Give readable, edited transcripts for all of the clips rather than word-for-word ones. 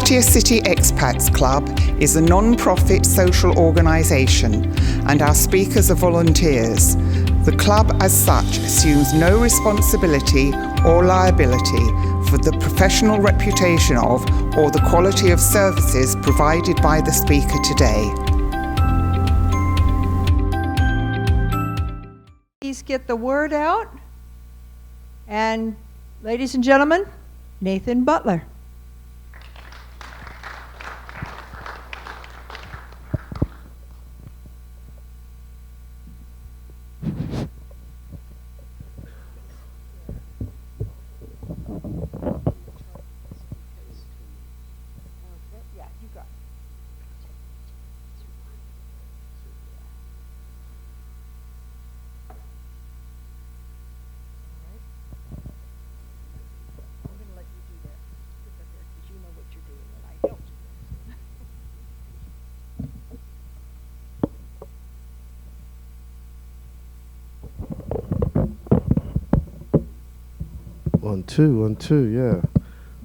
50th City Expats Club is a non-profit social organisation and our speakers are volunteers. The club as such assumes no responsibility or liability for the professional reputation of or the quality of services provided by the speaker today. Please get the word out. And ladies and gentlemen, Nathan Butler. One, two, yeah.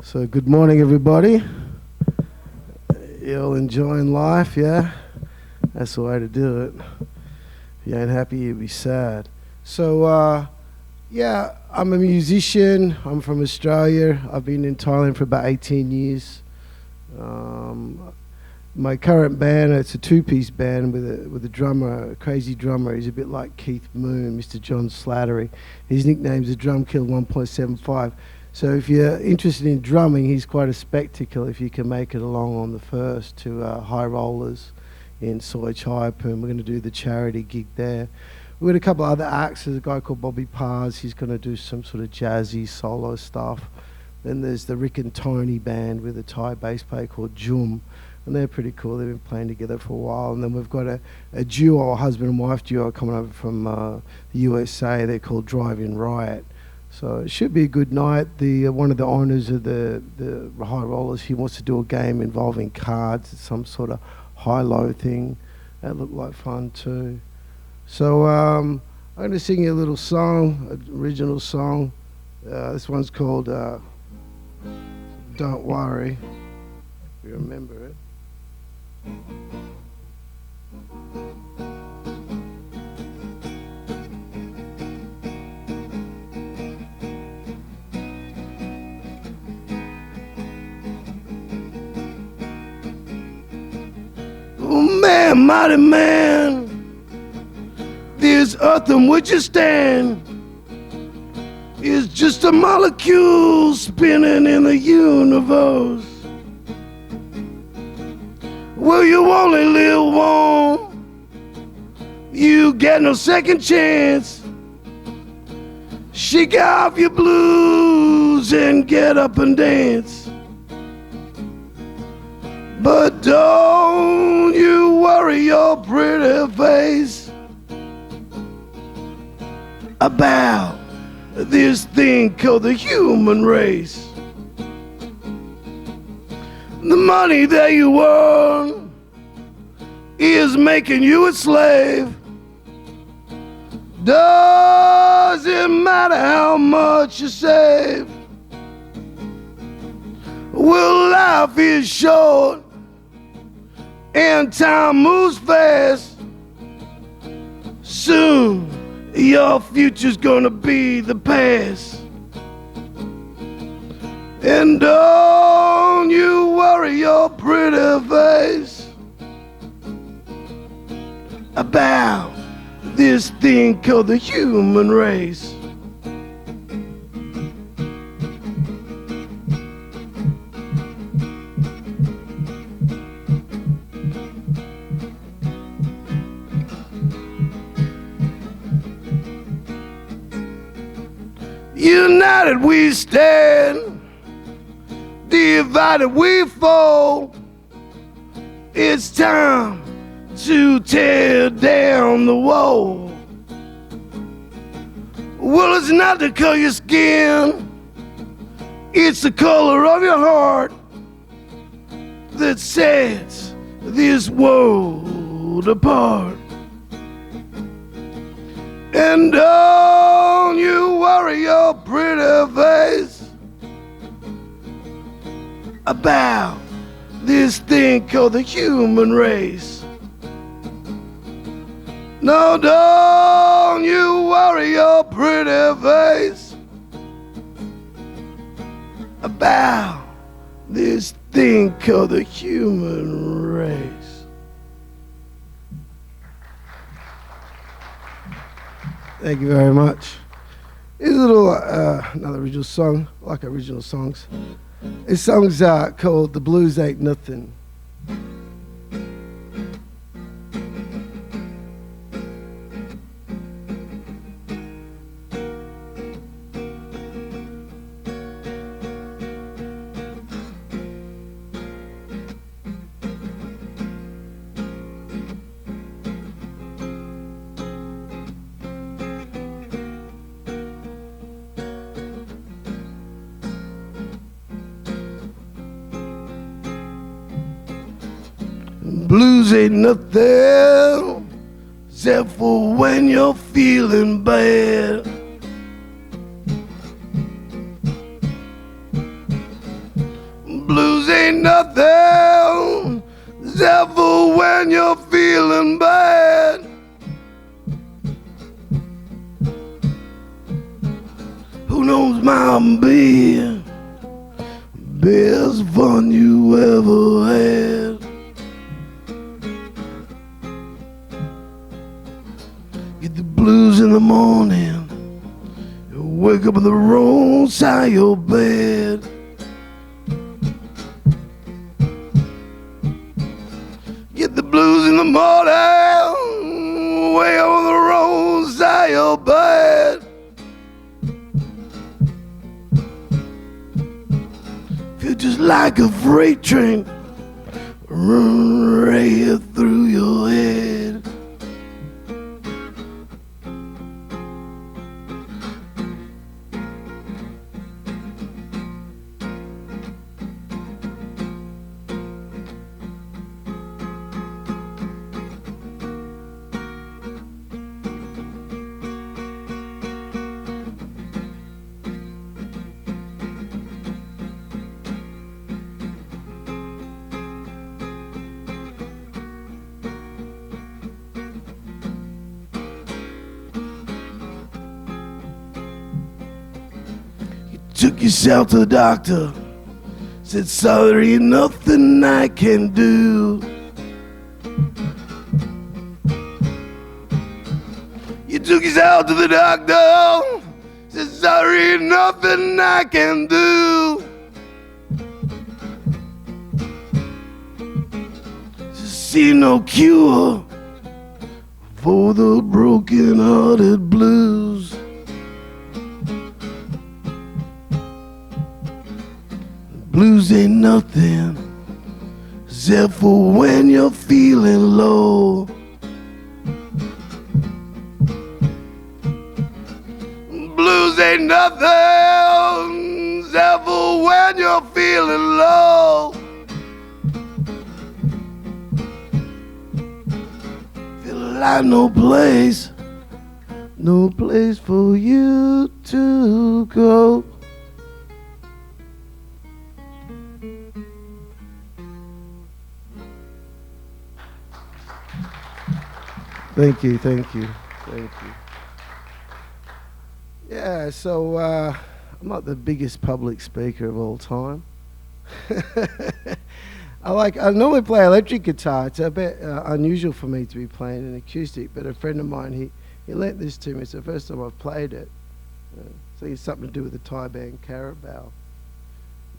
So good morning, everybody. You all enjoying life, yeah? That's the way to do it. If you ain't happy, you'll be sad. So, yeah, I'm a musician. I'm from Australia. I've been in Thailand for about 18 years. My current band, it's a two-piece band with a drummer, a crazy drummer. He's a bit like Keith Moon, Mr. John Slattery. His nickname's a Drum Kill 1.75. So if you're interested in drumming, he's quite a spectacle if you can make it along on the 1st to High Rollers in Soy Chaiapum. We're going to do the charity gig there. We've got a couple other acts. There's a guy called Bobby Pars. He's going to do some sort of jazzy solo stuff. Then there's the Rick and Tony band with a Thai bass player called Jum. And they're pretty cool. They've been playing together for a while. And then we've got a duo, a husband and wife duo coming over from the USA. They're called Drive-In Riot. So it should be a good night. One of the owners of the High Rollers, he wants to do a game involving cards. It's some sort of high-low thing. That looked like fun too. So I'm going to sing you a little song, an original song. This one's called Don't Worry. If you remember it. Oh man, mighty man, this earth on which you stand is just a molecule spinning in the universe. Well, you only live one, you get no second chance. Shake off your blues and get up and dance. But don't you worry your pretty face about this thing called the human race. The money that you earn is making you a slave. Doesn't matter how much you save. Well, life is short and time moves fast. Soon your future's gonna be the past. And don't you worry your pretty face about this thing called the human race. United we stand, divided we fall. It's time to tear down the wall. Well, it's not the color of your skin, it's the color of your heart that sets this world apart. And don't you worry your pretty face about this thing called the human race. No, don't you worry your pretty face about this thing called the human race. Thank you very much. Here's a little, another original song. I like original songs. This song's called The Blues Ain't Nothing. Blues ain't nothing except for when you're feeling bad. Blues ain't nothing except for when you're feeling bad. Who knows my best fun you ever had? Get the blues in the morning, you wake up on the wrong side of your bed. Get the blues in the morning, wake up on the wrong side of your bed. Feel just like a freight train run right through your head. Took yourself to the doctor, said sorry, nothing I can do. You took yourself to the doctor, said sorry, nothing I can do. See no cure for the broken-hearted blues. Blues ain't nothing except for when you're feeling low. Blues ain't nothing except for when you're feeling low. Feel like no place for you to go. Thank you. Yeah, so I'm not the biggest public speaker of all time. I normally play electric guitar. It's a bit unusual for me to be playing an acoustic, but a friend of mine, he lent this to me. It's the first time I've played it. I think it's something to do with the Thai band Carabao.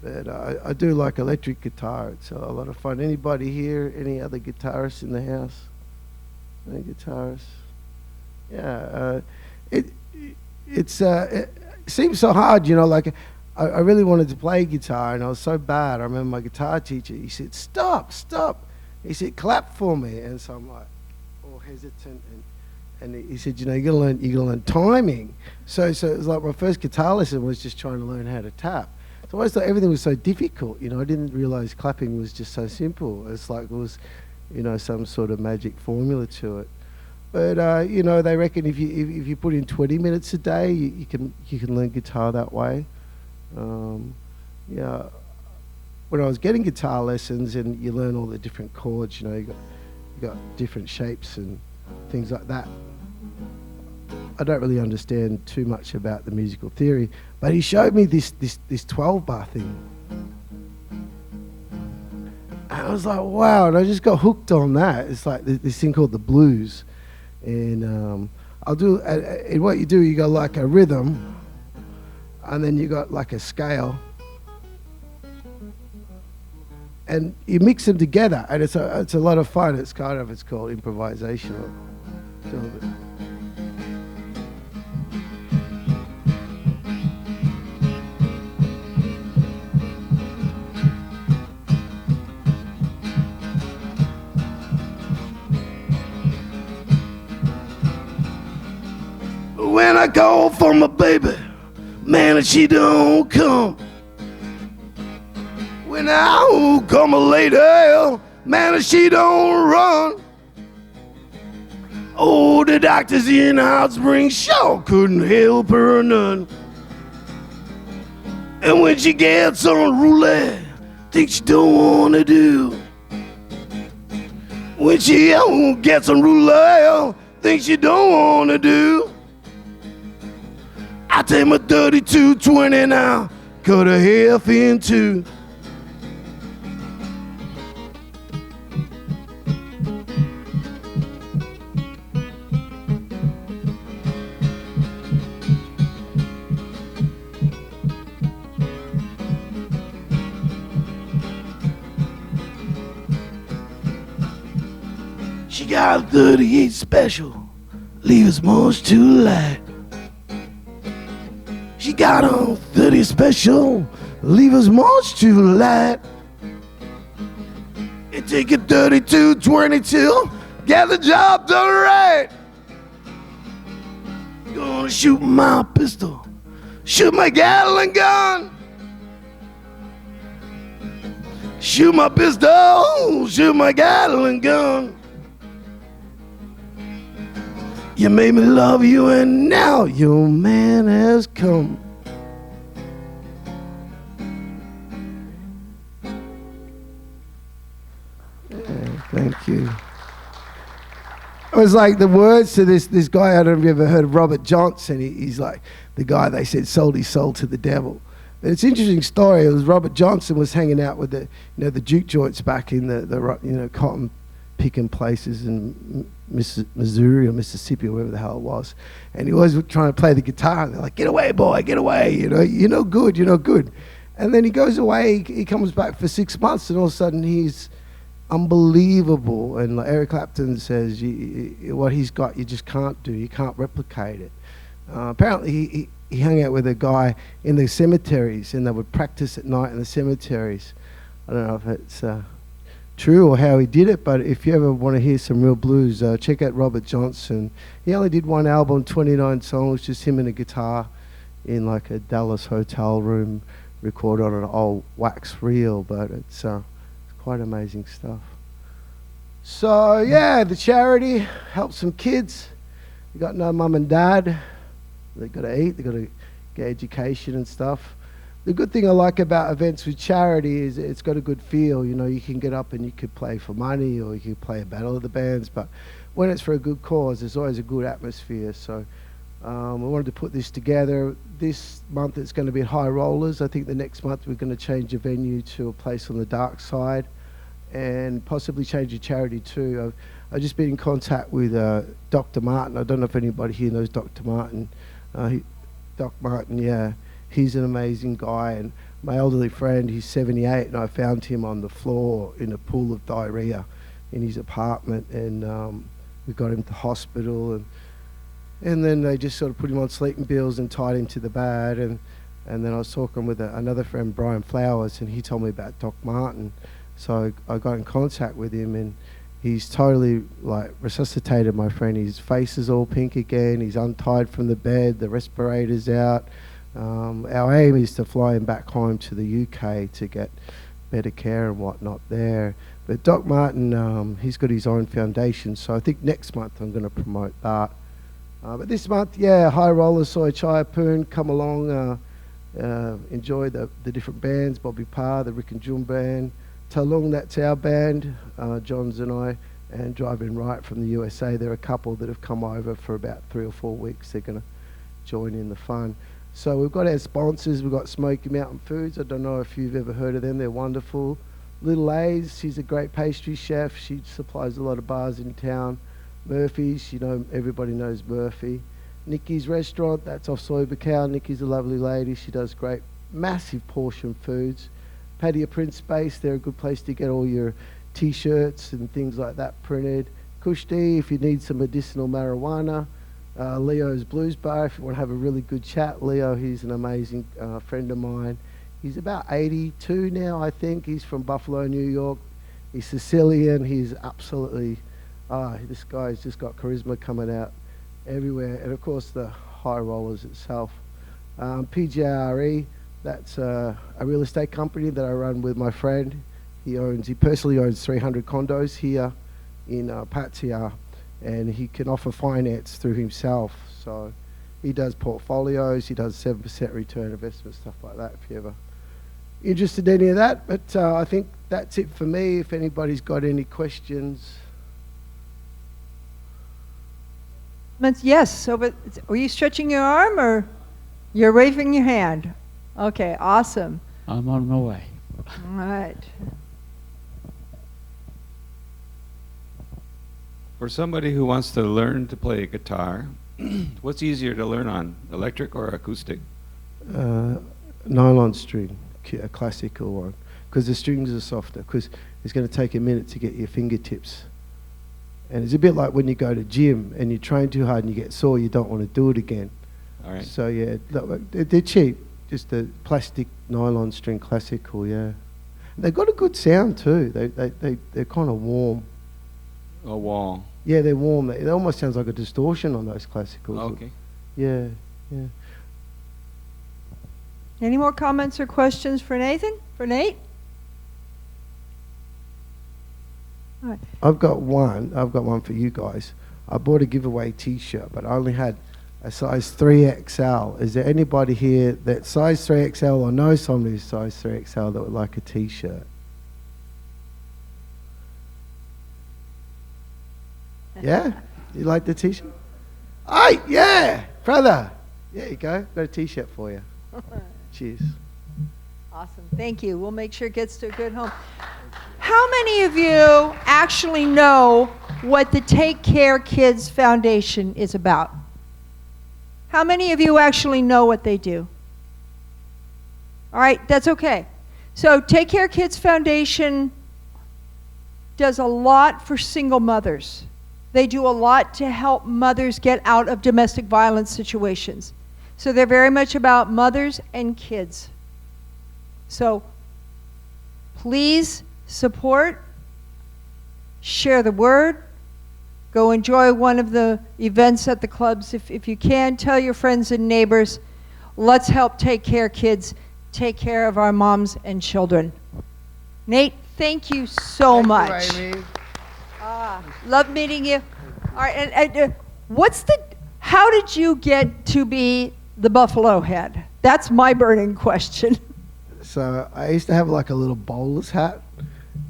But I do like electric guitar. It's a lot of fun. Anybody here, any other guitarists in the house? Any guitarists? Yeah. It seems so hard, you know, like I really wanted to play guitar and I was so bad. I remember my guitar teacher, he said, stop. He said, clap for me. And so I'm like, all hesitant. And he said, you know, you're gonna learn timing. So it was like my first guitar lesson was just trying to learn how to tap. So I always thought everything was so difficult, you know. I didn't realize clapping was just so simple. It's like it was, you know, some sort of magic formula to it. But you know, they reckon if you put in 20 minutes a day, you can learn guitar that way. Yeah, when I was getting guitar lessons, and you learn all the different chords, you know, you got different shapes and things like that. I don't really understand too much about the musical theory, but he showed me this 12-bar thing. And I was like, wow, and I just got hooked on that. It's like this thing called the blues. And I'll do, and what you do, you got like a rhythm, and then you got like a scale. And you mix them together, and it's a lot of fun. It's called improvisation. When I call for my baby, man, and she don't come. When I come a lady, man, and she don't run. Oh, the doctors in Hot Springs sure couldn't help her none. And when she gets on roulette, things she don't wanna do. When she gets on roulette, things she don't wanna do. I take my 32-20 now, cut her half in two. She got a 38 special, leave us much too light. She got a 30 special, leave us much too light. It take a 32-22, get the job done right. Gonna shoot my pistol, shoot my Gatling gun. Shoot my pistol, shoot my Gatling gun. You made me love you, and now your man has come. Yeah, thank you. It was like the words to this guy. I don't know if you ever heard of Robert Johnson. He's like the guy they said sold his soul to the devil. But it's an interesting story. It was Robert Johnson was hanging out with the juke joints back in the cotton picking places in Missouri or Mississippi or wherever the hell it was, and he was trying to play the guitar, and they're like, "Get away, boy, get away! You're no good, you're no good." And then he goes away. He comes back for 6 months, and all of a sudden he's unbelievable. And like Eric Clapton says, what he's got, you just can't do. You can't replicate it. Apparently, he hung out with a guy in the cemeteries, and they would practice at night in the cemeteries. I don't know if it's true or how he did it, but if you ever want to hear some real blues, check out Robert Johnson. He only did one album, 29 songs, just him and a guitar in like a Dallas hotel room, recorded on an old wax reel, but it's quite amazing stuff. So yeah, the charity helps some kids. They got no mum and dad. They got to eat, they got to get education and stuff. The good thing I like about events with charity is it's got a good feel. You can get up and you could play for money, or you could play a battle of the bands, but when it's for a good cause, there's always a good atmosphere. So we wanted to put this together. This month it's going to be at High Rollers. I think the next month we're going to change the venue to a place on the dark side, and possibly change the charity too. I've just been in contact with Dr. Martin. I don't know if anybody here knows Dr. Martin. Doc Martin, yeah. He's an amazing guy, and my elderly friend, he's 78, and I found him on the floor in a pool of diarrhea in his apartment, and we got him to hospital, and then they just sort of put him on sleeping pills and tied him to the bed, and then I was talking with another friend, Brian Flowers, and he told me about Doc Martin, so I got in contact with him, and he's totally like resuscitated my friend. His face is all pink again, he's untied from the bed, the respirator's out. Our aim is to fly him back home to the UK to get better care and whatnot there. But Doc Martin, he's got his own foundation, so I think next month I'm going to promote that. But this month, yeah, High Rollers, Soy Chai Poon, come along. enjoy the different bands, Bobby Parr, the Rick and June band, Talung, that's our band, Johns and I, and Driving Right from the USA. There are a couple that have come over for about 3 or 4 weeks. They're going to join in the fun. So we've got our sponsors. We've got Smoky Mountain Foods. I don't know if you've ever heard of them. They're wonderful. Little A's, she's a great pastry chef. She supplies a lot of bars in town. Murphy's, you know, everybody knows Murphy. Nikki's Restaurant, that's off Soybecow. Nikki's a lovely lady. She does great, massive portion foods. Paddy Print Space, they're a good place to get all your T-shirts and things like that printed. Kushti, if you need some medicinal marijuana. Leo's Blues Bar, if you want to have a really good chat. Leo, he's an amazing friend of mine. He's about 82 now, I think. He's from Buffalo, New York. He's Sicilian. He's absolutely, this guy's just got charisma coming out everywhere. And of course, the High Rollers itself. PJRE, that's a real estate company that I run with my friend. He personally owns 300 condos here in Pattaya, and he can offer finance through himself. So he does portfolios, he does 7% return investment, stuff like that, if you're ever interested in any of that. But I think that's it for me. If anybody's got any questions. Yes, so but are you stretching your arm or you're waving your hand? Okay, awesome. I'm on my way. All right. For somebody who wants to learn to play guitar, what's easier to learn on, electric or acoustic? Nylon string, a classical one, because the strings are softer, because it's going to take a minute to get your fingertips. And it's a bit like when you go to gym and you train too hard and you get sore, you don't want to do it again. All right. So yeah, they're cheap, just a plastic nylon string classical, yeah. They've got a good sound too. They're kind of warm. A wall. Yeah, they're warm. It almost sounds like a distortion on those classicals. Okay. Yeah, yeah. Any more comments or questions for Nathan? For Nate? All right. I've got one for you guys. I bought a giveaway T-shirt, but I only had a size 3XL. Is there anybody here that size 3XL or knows somebody who's size 3XL that would like a T-shirt? Yeah? You like the T-shirt? Hey, yeah, brother. There you go. Got a T-shirt for you. Cheers. Awesome. Thank you. We'll make sure it gets to a good home. How many of you actually know what the Take Care Kids Foundation is about? How many of you actually know what they do? All right, that's okay. So Take Care Kids Foundation does a lot for single mothers. They do a lot to help mothers get out of domestic violence situations. So they're very much about mothers and kids. So please support, share the word, go enjoy one of the events at the clubs if you can. Tell your friends and neighbors, let's help take care kids, take care of our moms and children. Nate, thank you so much. You, Amy. Love meeting you. All right, and how did you get to be the Buffalo Head? That's my burning question. So I used to have like a little bowler's hat,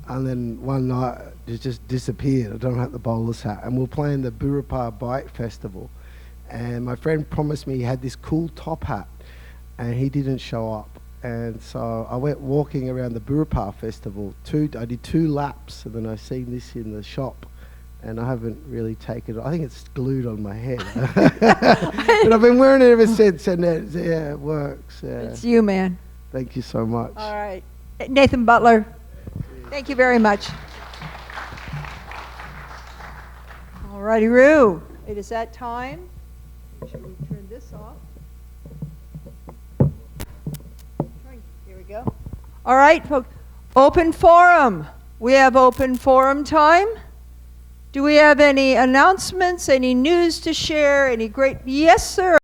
and then one night it just disappeared. I don't have the bowler's hat, and we're playing the Burapah Bike Festival, and my friend promised me he had this cool top hat, and he didn't show up. And so I went walking around the Burapah Festival. I did 2 laps, and then I seen this in the shop, and I haven't really taken it. I think it's glued on my head. But I've been wearing it ever since, and it works. Yeah. It's you, man. Thank you so much. All right. Nathan Butler, thank you very much. All righty, Roo. It is that time. Should we turn this off? Here we go. All right, folks. Open forum. We have open forum time. Do we have any announcements, any news to share, any great? Yes, sir.